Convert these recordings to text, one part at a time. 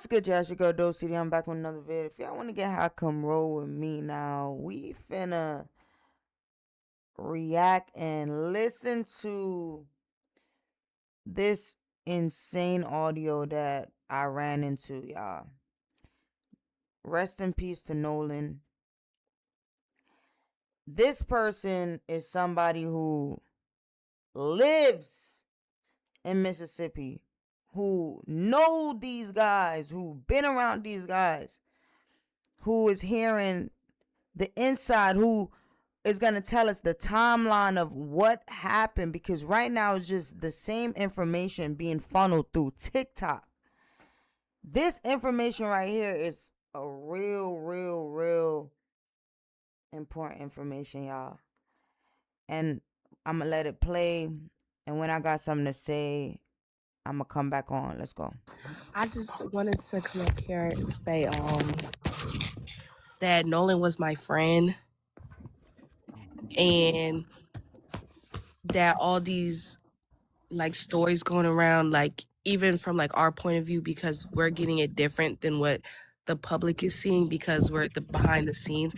What's good, y'all? It's your girl Dosecity. I'm back with another video. If y'all want to get how come roll with me now, we finna react and listen to this insane audio that I ran into, y'all. Rest in peace to Nolan. This person is somebody who lives in Mississippi, who know these guys, who been around these guys, who is hearing the inside, who is going to tell us the timeline of what happened, because right now it's just the same information being funneled through TikTok. This information right here is a real important information, y'all. And I'm going to let it play. And when I got something to say, I'm going to come back on. Let's go. I just wanted to come up here and say that Nolan was my friend, and that all these like stories going around, like even from like our point of view, because we're getting it different than what the public is seeing because we're at the behind the scenes.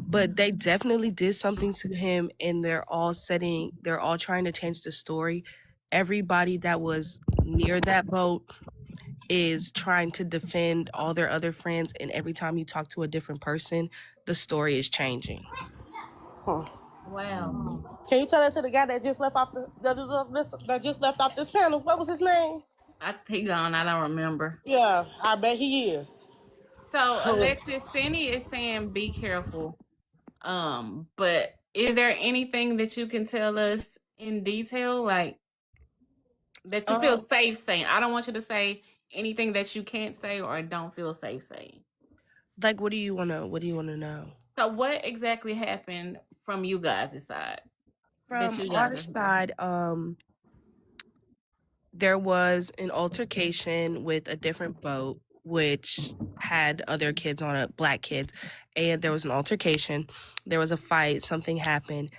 But they definitely did something to him, and they're all trying to change the story. Everybody that was near that boat is trying to defend all their other friends, and every time you talk to a different person, the story is changing. Wow. Can you tell that to the guy that just left off that just left off this panel? What was his name? He gone. I don't remember. Yeah, I bet he is. So Alexis, Cindy is saying be careful. But is there anything that you can tell us in detail, like that you feel safe saying? I don't want you to say anything that you can't say or don't feel safe saying. Like, what do you wanna know? So what exactly happened from you guys' side? From our side, there was an altercation with a different boat, which had other kids on it, black kids, and there was an altercation. There was a fight, something happened,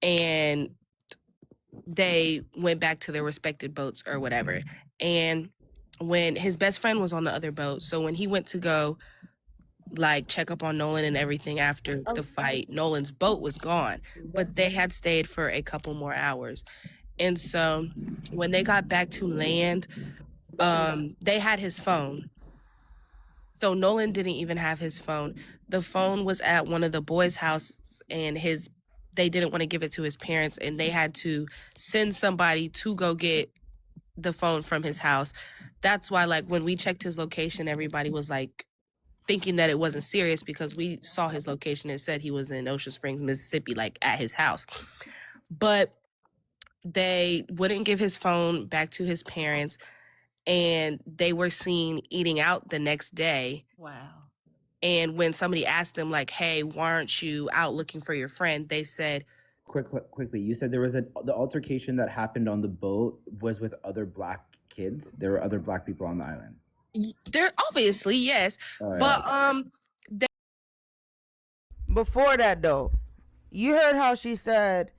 and they went back to their respective boats or whatever. And when his best friend was on the other boat, so when he went to go like check up on Nolan and everything after the fight, Nolan's boat was gone, but they had stayed for a couple more hours. And so when they got back to land, they had his phone. So Nolan didn't even have his phone. The phone was at one of the boys' houses, and they didn't want to give it to his parents, and they had to send somebody to go get the phone from his house. That's why, like, when we checked his location, everybody was like thinking that it wasn't serious, because we saw his location and said he was in Ocean Springs, Mississippi, like at his house. But they wouldn't give his phone back to his parents, and they were seen eating out the next day. Wow. And when somebody asked them, like, hey, why aren't you out looking for your friend? They said... Quickly, you said there was the altercation that happened on the boat was with other black kids? There were other black people on the island? There, obviously, yes. But, Before that, though, you heard how she said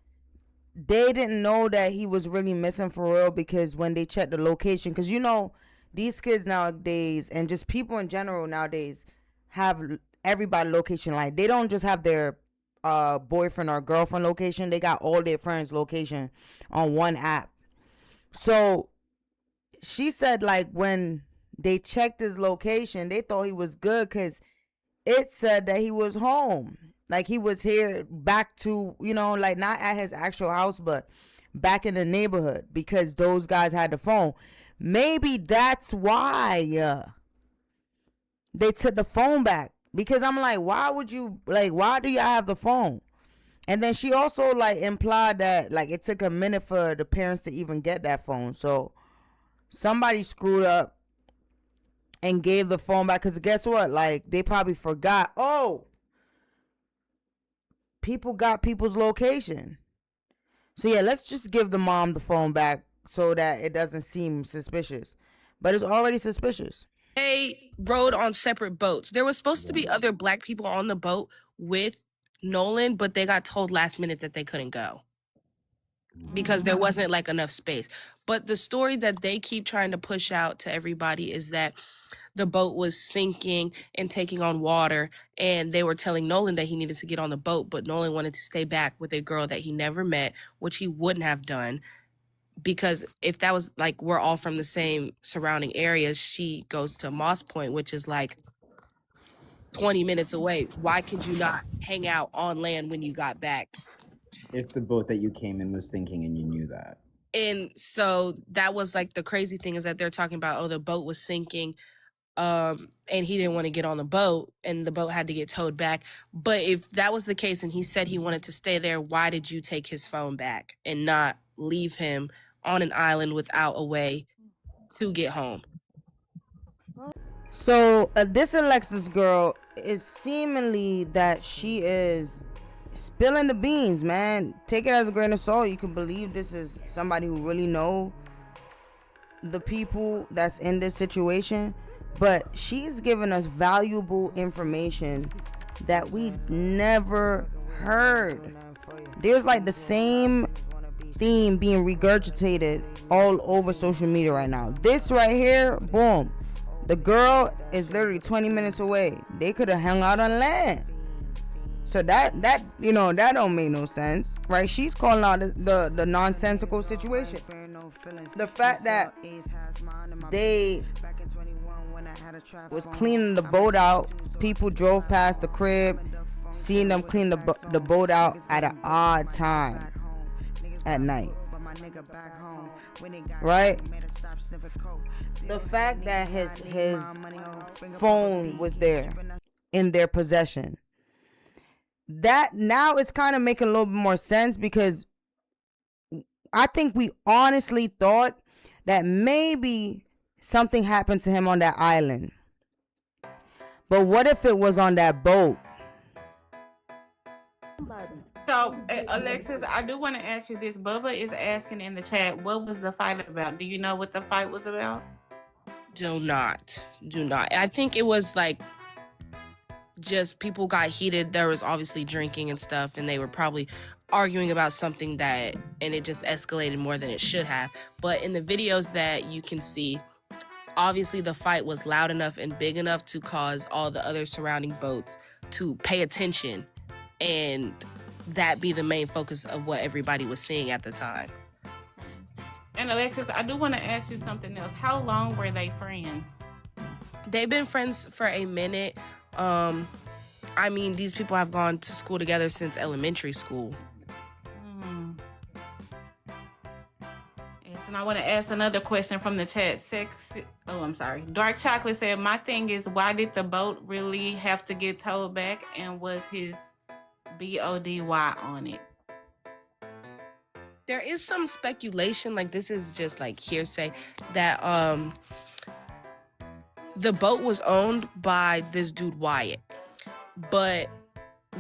they didn't know that he was really missing for real, because when they checked the location, because you know these kids nowadays and just people in general nowadays have everybody location. Like, they don't just have their boyfriend or girlfriend location, they got all their friends location on one app. So she said, like, when they checked his location, they thought he was good because it said that he was home. Like, he was here back to, you know, like not at his actual house, but back in the neighborhood, because those guys had the phone. Maybe that's why they took the phone back. Because I'm like, why do y'all have the phone? And then she also like implied that like it took a minute for the parents to even get that phone. So somebody screwed up and gave the phone back, because guess what? Like, they probably forgot. Oh, people got people's location. So yeah, let's just give the mom the phone back so that it doesn't seem suspicious. But it's already suspicious. They rode on separate boats. There was supposed to be other black people on the boat with Nolan, but they got told last minute that they couldn't go because there wasn't like enough space. But the story that they keep trying to push out to everybody is that the boat was sinking and taking on water, and they were telling Nolan that he needed to get on the boat, but Nolan wanted to stay back with a girl that he never met, which he wouldn't have done, because if that was like, we're all from the same surrounding areas, she goes to Moss Point, which is like 20 minutes away. Why could you not hang out on land when you got back? If the boat that you came in was sinking and you knew that. And so that was like the crazy thing, is that they're talking about, oh, the boat was sinking, and he didn't want to get on the boat, and the boat had to get towed back. But if that was the case and he said he wanted to stay there, why did you take his phone back and not leave him on an island without a way to get home? So this Alexis girl is seemingly that she is spilling the beans, man. Take it as a grain of salt. You can believe this is somebody who really know the people that's in this situation, but she's giving us valuable information that we never heard. There's like the same theme being regurgitated all over social media right now. This right here, boom, the girl is literally 20 minutes away. They could have hung out on land. So that that don't make no sense, right? She's calling out the nonsensical situation. The fact that they was cleaning the boat out, people drove past the crib, seeing them clean the boat out at an odd time at night, right? The fact that his phone was there in their possession, that now it's kind of making a little bit more sense, because I think we honestly thought that maybe something happened to him on that island. But what if it was on that boat? So, Alexis, I do want to ask you this. Bubba is asking in the chat, what was the fight about? Do you know what the fight was about? Do not. I think it was like just people got heated. There was obviously drinking and stuff, and they were probably arguing about something and it just escalated more than it should have. But in the videos that you can see, obviously the fight was loud enough and big enough to cause all the other surrounding boats to pay attention, and that be the main focus of what everybody was seeing at the time. And Alexis, I do want to ask you something else. How long were they friends? They've been friends for a minute. I mean, these people have gone to school together since elementary school. Yes, and I want to ask another question from the chat. Dark Chocolate said, my thing is, why did the boat really have to get towed back, and was his BODY on it? There is some speculation, like this is just like hearsay, that the boat was owned by this dude Wyatt, but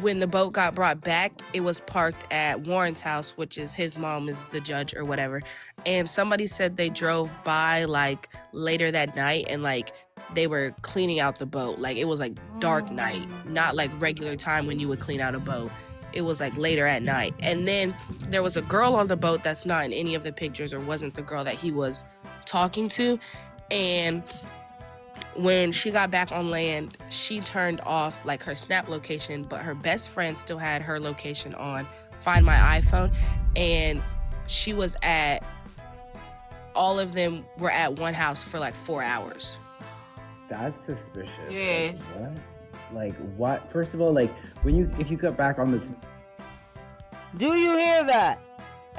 when the boat got brought back, it was parked at Warren's house, which is his mom is the judge or whatever. And somebody said they drove by like later that night, and like they were cleaning out the boat. Like it was like dark night, not like regular time when you would clean out a boat. It was like later at night. And then there was a girl on the boat that's not in any of the pictures, or wasn't the girl that he was talking to. And when she got back on land, she turned off like her snap location, but her best friend still had her location on Find My iPhone. And she was all of them were at one house for like 4 hours. That's suspicious. Yes. Like what? First of all, like if you got back on the Do you hear that?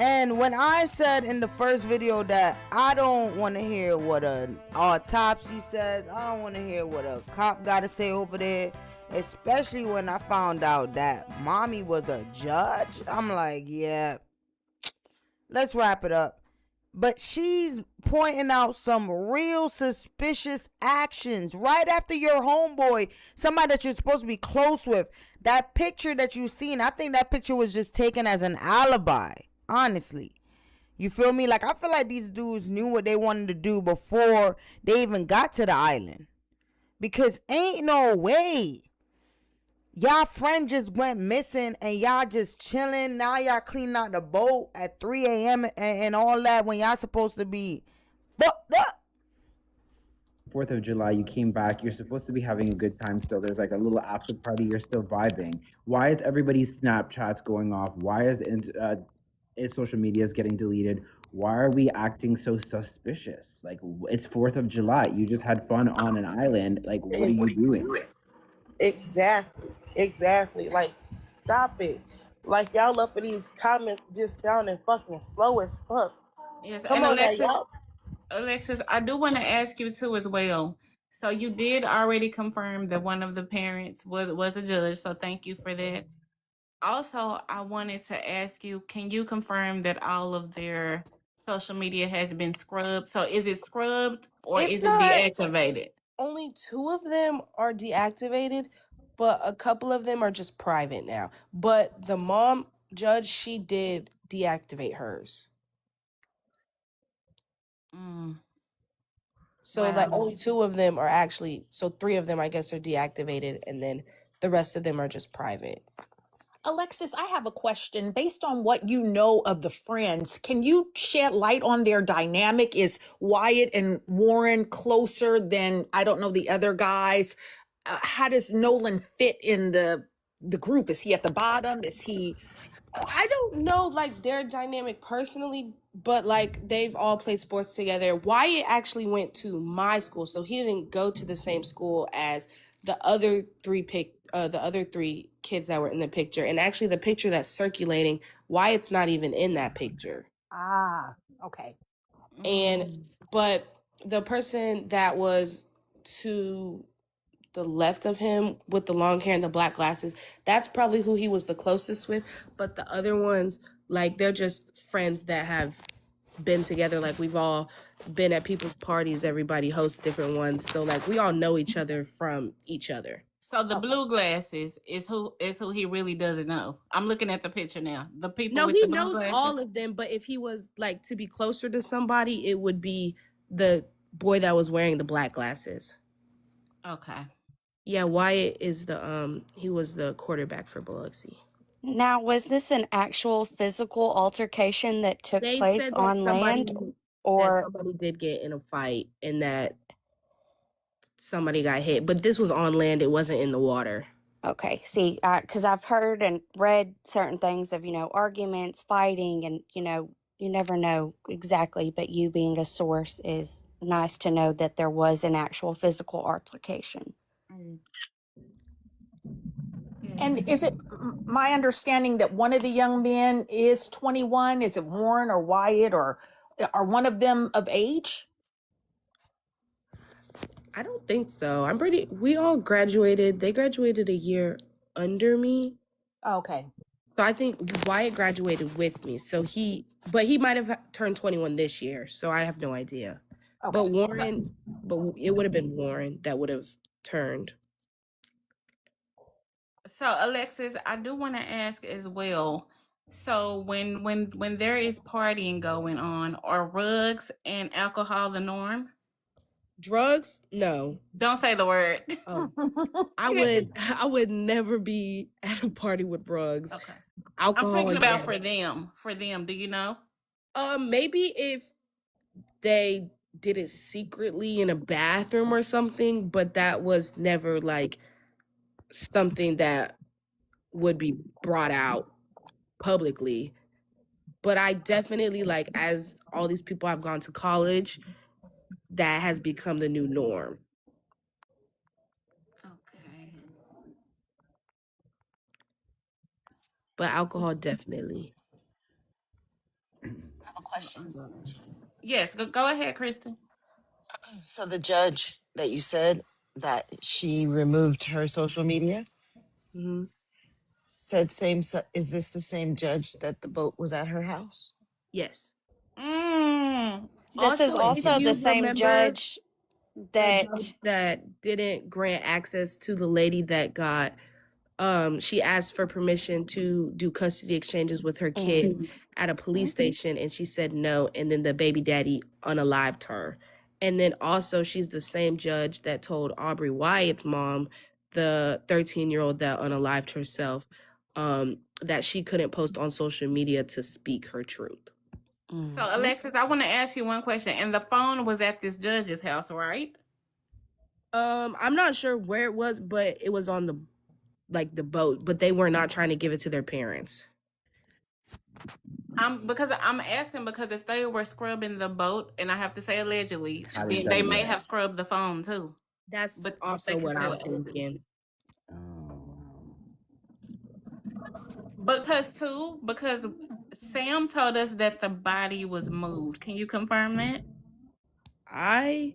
And when I said in the first video that I don't want to hear what an autopsy says, I don't want to hear what a cop got to say over there, especially when I found out that mommy was a judge, I'm like, yeah, let's wrap it up. But she's pointing out some real suspicious actions right after your homeboy, somebody that you're supposed to be close with. That picture that you seen, I think that picture was just taken as an alibi, honestly. You feel me? Like, I feel like these dudes knew what they wanted to do before they even got to the island. Because ain't no way y'all friend just went missing and y'all just chilling. Now y'all cleaning out the boat at 3 a.m. and all that when y'all supposed to be fucked up. 4th of July, you came back, you're supposed to be having a good time still. There's like a little after party, you're still vibing. Why is everybody's Snapchats going off? Why is social media is getting deleted? Why are we acting so suspicious? Like, it's 4th of July. You just had fun on an island. Like, what are you doing? Exactly. Like, stop it. Like, y'all up in these comments just sounding fucking slow as fuck. Yes, Come and on now, y'all. Alexis, I do want to ask you too as well. So you did already confirm that one of the parents was a judge, so thank you for that. Also, I wanted to ask you, can you confirm that all of their social media has been scrubbed? So is it scrubbed or It's is it not. deactivated? Only 2 of them are deactivated, but a couple of them are just private now. But the mom judge, she did deactivate hers. Mm. So Wow. like only 2 of them are actually, so 3 of them I guess are deactivated, and then the rest of them are just private. Alexis, I have a question. Based on what you know of the friends, can you shed light on their dynamic? Is Wyatt and Warren closer than, I don't know, the other guys? How does Nolan fit in the group? Is he at the bottom? Is he? I don't know like their dynamic personally, but like they've all played sports together. Wyatt actually went to my school, so he didn't go to the same school as the other three kids that were in the picture. And actually the picture that's circulating, Wyatt's not even in that picture. Ah, okay. And but the person that was to the left of him with the long hair and the black glasses, that's probably who he was the closest with. But the other ones, like, they're just friends that have been together. Like, we've all been at people's parties. Everybody hosts different ones. So, like, we all know each other from each other. So the blue glasses is who he really doesn't know. I'm looking at the picture now. The people No, with he the blue knows glasses. all of them. But if he was, like, to be closer to somebody, it would be the boy that was wearing the black glasses. Okay. Yeah, Wyatt is he was the quarterback for Biloxi. Now, was this an actual physical altercation that took They place said that on land, or somebody did get in a fight and that somebody got hit, but this was on land. It wasn't in the water. okay? See, because I've heard and read certain things of arguments, fighting, and you never know exactly. But you being a source is nice to know that there was an actual physical altercation. And is it my understanding that one of the young men is 21? Is it Warren or Wyatt, or are one of them of age? I don't think so. We all graduated. They graduated a year under me. Okay. So I think Wyatt graduated with me. But he might have turned 21 this year. So I have no idea. Okay. But it would have been Warren that would have turned. So Alexis, I do want to ask as well. So when there is partying going on, are drugs and alcohol the norm? Drugs? No. Don't say the word. Oh. I would never be at a party with drugs. Okay. Alcohol. I'm talking about for them. For them, do you know? Maybe if they did it secretly in a bathroom or something, but that was never like something that would be brought out publicly. But I definitely, like, as all these people have gone to college, that has become the new norm. Okay. But alcohol, definitely. I have a question. Yes, go ahead, Kristen. So the judge that you said that she removed her social media Mm-hmm. said is this the same judge that the boat was at her house? Yes. This is also the same judge that didn't grant access to the lady that got she asked for permission to do custody exchanges with her kid at a police station, and she said no, and then the baby daddy unalived her. And then also she's the same judge that told Aubrey Wyatt's mom the 13-year-old that unalived herself, that she couldn't post on social media to speak her truth. So, Alexis, I want to ask you one question. And the phone was at this judge's house, right? I'm not sure where it was, but it was on the boat, but they were not trying to give it to their parents. Because I'm asking because if they were scrubbing the boat, and I have to say allegedly, Had then it they done may yet. have scrubbed the phone too. That's But also they can what still I'm access it. thinking. Oh, wow. Because Sam told us that the body was moved. Can you confirm that? I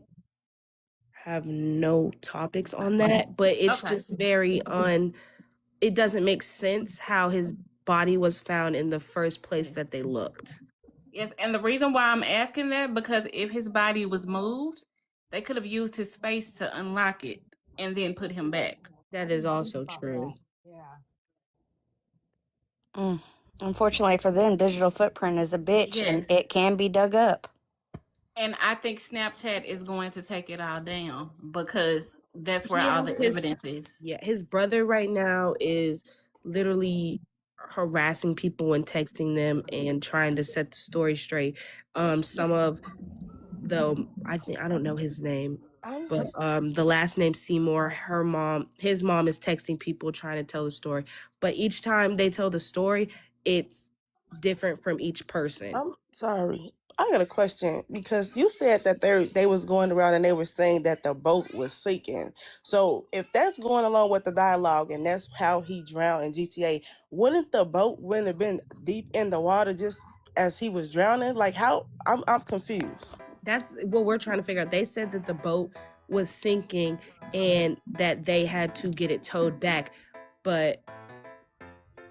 have no topics on that, but it's Okay. just very it doesn't make sense how his body was found in the first place that they looked. Yes, and the reason why I'm asking that, because if his body was moved, they could have used his face to unlock it and then put him back. That is also true. Yeah. Unfortunately for them, digital footprint is a bitch Yes. and it can be dug up. And I think Snapchat is going to take it all down because that's where Yeah, all the evidence is. Yeah, his brother right now is literally harassing people and texting them and trying to set the story straight. Some of I don't know his name, but the last name Seymour, his mom is texting people trying to tell the story. But each time they tell the story, it's different from each person. I'm sorry. I got a question because you said that they was going around and they were saying that the boat was sinking. So if that's going along with the dialogue and that's how he drowned in GTA, wouldn't the boat wouldn't have been deep in the water just as he was drowning? Like how? I'm confused. That's what we're trying to figure out. They said that the boat was sinking and that they had to get it towed back, but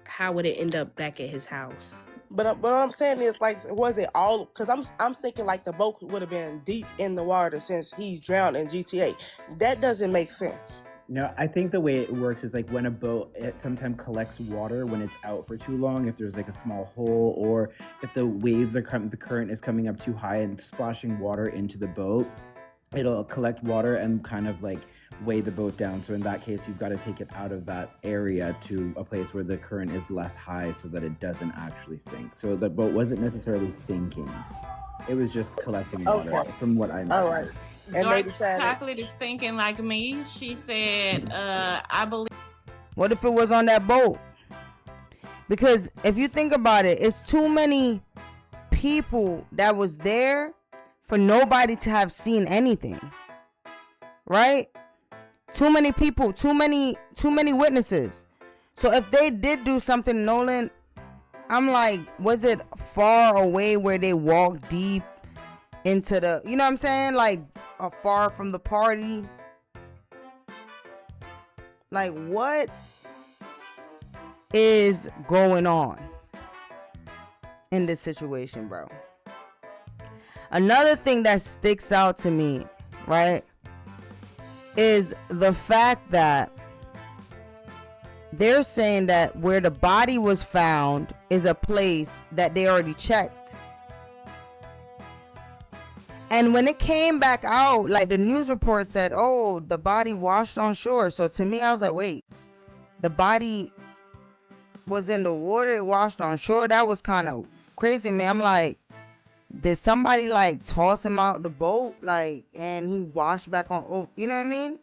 how would it end up back at his house? But what I'm saying is, like, was it all? Because I'm thinking like the boat would have been deep in the water since he's drowned in GTA. That doesn't make sense. No, I think the way it works is like when a boat, it sometimes collects water when it's out for too long, if there's like a small hole, or if the waves are the current is coming up too high and splashing water into the boat, it'll collect water and kind of like weigh the boat down. So in that case, you've got to take it out of that area to a place where the current is less high so that it doesn't actually sink. So the boat wasn't necessarily sinking. It was just collecting water, from what I know. All right. And Dark they decided. Chocolate is thinking like me. She said, I believe. What if it was on that boat? Because if you think about it, it's too many people that was there for nobody to have seen anything. Right? Too many people, too many witnesses. So if they did do something, Nolan, I'm like, was it far away where they walked deep into the, you know what I'm saying? Like far from the party? Like what is going on in this situation, bro? Another thing that sticks out to me, right, is the fact that they're saying that where the body was found is a place that they already checked. And when it came back out, like the news report said, oh, the body washed on shore. So to me, I was like, wait, the body was in the water, it washed on shore? That was kind of crazy, man. I'm like, did somebody like toss him out the boat, like, and he washed back on? Oh, you know what I mean?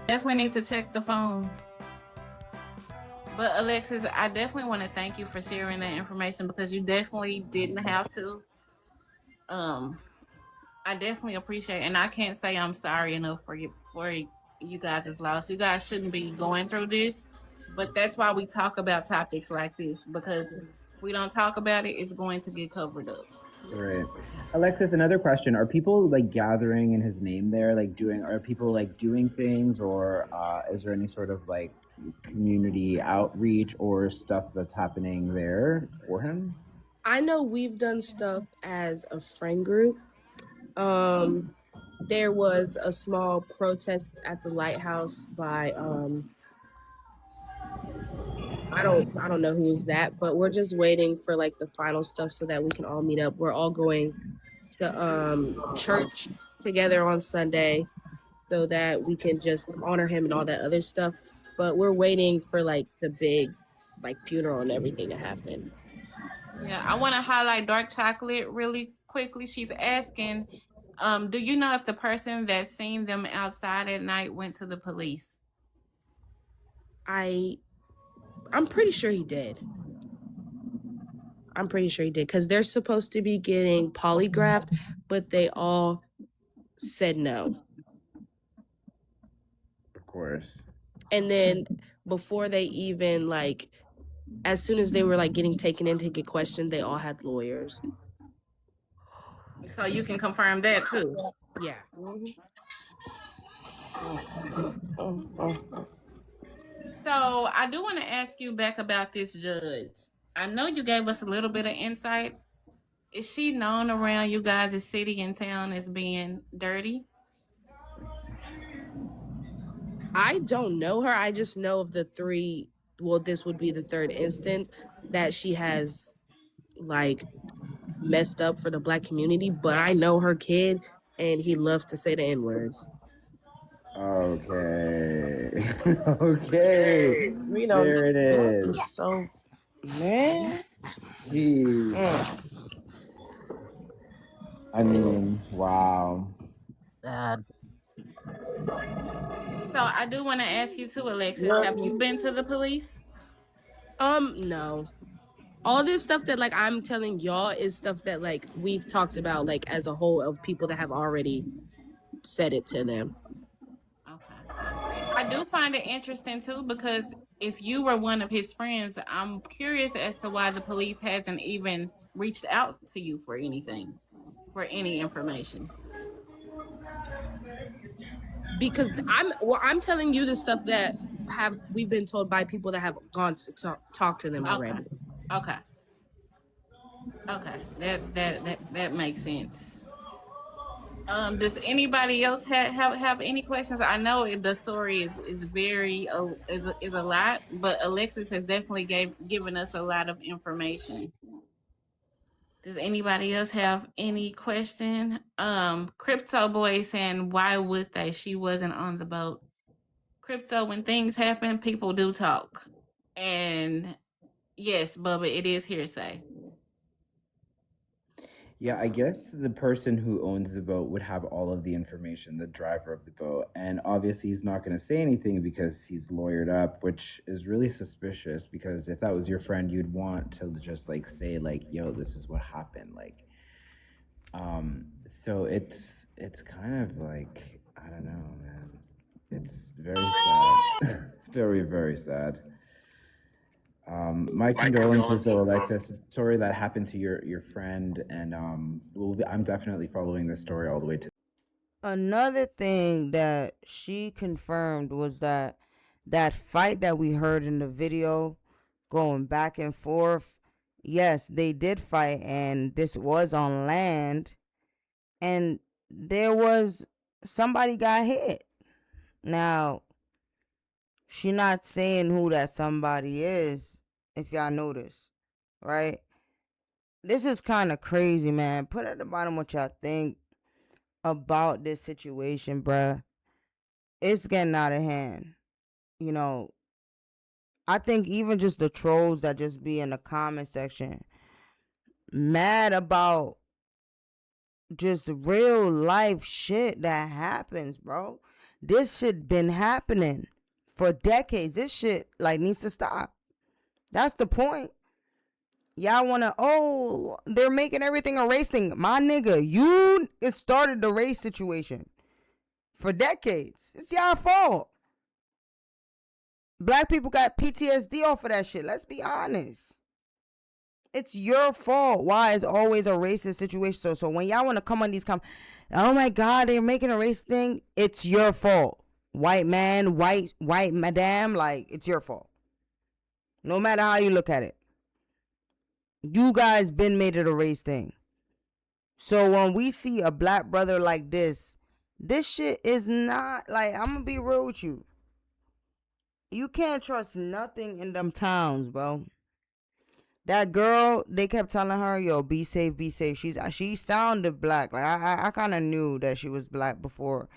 Definitely need to check the phones. But Alexis, I definitely want to thank you for sharing that information because you definitely didn't have to. I definitely appreciate it. And I can't say I'm sorry enough for you guys' loss. You guys shouldn't be going through this. But that's why we talk about topics like this, because if we don't talk about it, it's going to get covered up. Right. Alexis, another question. Are people like gathering in his name there? Are people like doing things, or is there any sort of like community outreach or stuff that's happening there for him? I know we've done stuff as a friend group. There was a small protest at the lighthouse by I don't know who's that, but we're just waiting for like the final stuff so that we can all meet up. We're all going to church together on Sunday so that we can just honor him and all that other stuff. But we're waiting for like the big like funeral and everything to happen. Yeah, I want to highlight dark chocolate really quickly. She's asking, do you know if the person that seen them outside at night went to the police? I'm pretty sure he did. I'm pretty sure he did because they're supposed to be getting polygraphed, but they all said no. Of course. And then before they even like, as soon as they were like getting taken in to get questioned, they all had lawyers. So you can confirm that too. Yeah. So I do want to ask you back about this judge. I know you gave us a little bit of insight. Is she known around you guys' city and town as being dirty? I don't know her. I just know of the three. Well, this would be the third instant that she has like messed up for the Black community, but I know her kid and he loves to say the N-word. Okay. Okay. We don't. There it is. So, man. Jeez. I mean, wow. Sad. So I do want to ask you too, Alexis. Have you been to the police? No. All this stuff that like I'm telling y'all is stuff that like we've talked about like as a whole of people that have already said it to them. Okay. I do find it interesting too because if you were one of his friends, I'm curious as to why the police hasn't even reached out to you for anything, for any information. Because I'm telling you the stuff that we've been told by people that have gone to talk to them already. Okay. That makes sense. Does anybody else have any questions? I know the story is very is a lot, but Alexis has definitely given us a lot of information. Does anybody else have any question? Crypto Boy saying, why would they? She wasn't on the boat. Crypto, when things happen, people do talk. And yes, Bubba, it is hearsay. Yeah, I guess the person who owns the boat would have all of the information, the driver of the boat. And obviously, he's not going to say anything because he's lawyered up, which is really suspicious because if that was your friend, you'd want to just like say like, yo, this is what happened. Like, so it's kind of like, I don't know, man. It's very sad. Very, very sad. My condolences though, Alexis. Sorry that happened to your friend, and I'm definitely following this story all the way to. Another thing that she confirmed was that fight that we heard in the video going back and forth, yes, they did fight, and this was on land, and there was somebody got hit. Now, she not saying who that somebody is, if y'all notice, right? This is kind of crazy, man. Put at the bottom what y'all think about this situation, bruh. It's getting out of hand. You know, I think even just the trolls that just be in the comment section mad about just real life shit that happens, bro. This shit been happening for decades. This shit like needs to stop. That's the point. Y'all wanna, oh, they're making everything a race thing. My nigga, you started the race situation for decades. It's y'all fault. Black people got PTSD off of that shit. Let's be honest. It's your fault. Why it's always a racist situation. So when y'all want to come on these oh my God, they're making a race thing. It's your fault. White man, white madam, like it's your fault. No matter how you look at it. You guys been made it a race thing. So when we see a black brother like this shit is not like, I'm gonna be real with you. You can't trust nothing in them towns, bro. That girl, they kept telling her, "Yo, be safe, be safe." She sounded black. Like I kind of knew that she was black before.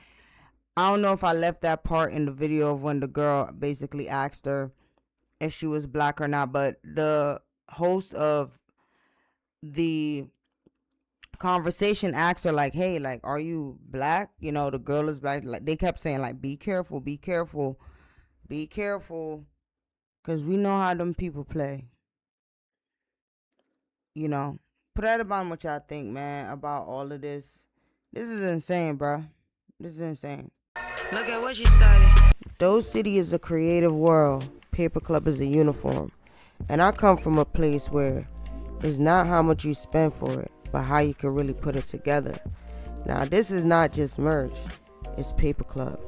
I don't know if I left that part in the video of when the girl basically asked her if she was black or not, but the host of the conversation asked her like, "Hey, like, are you black?" You know, the girl is black. Like they kept saying like, "Be careful, be careful, be careful," cause we know how them people play. You know, put that about what y'all think, man, about all of this. This is insane, bro. This is insane. Look at what she started. Dosecity is a creative world. Paper Club is a uniform. And I come from a place where it's not how much you spend for it, but how you can really put it together. Now, this is not just merch. It's Paper Club.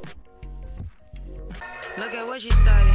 Look at what she started.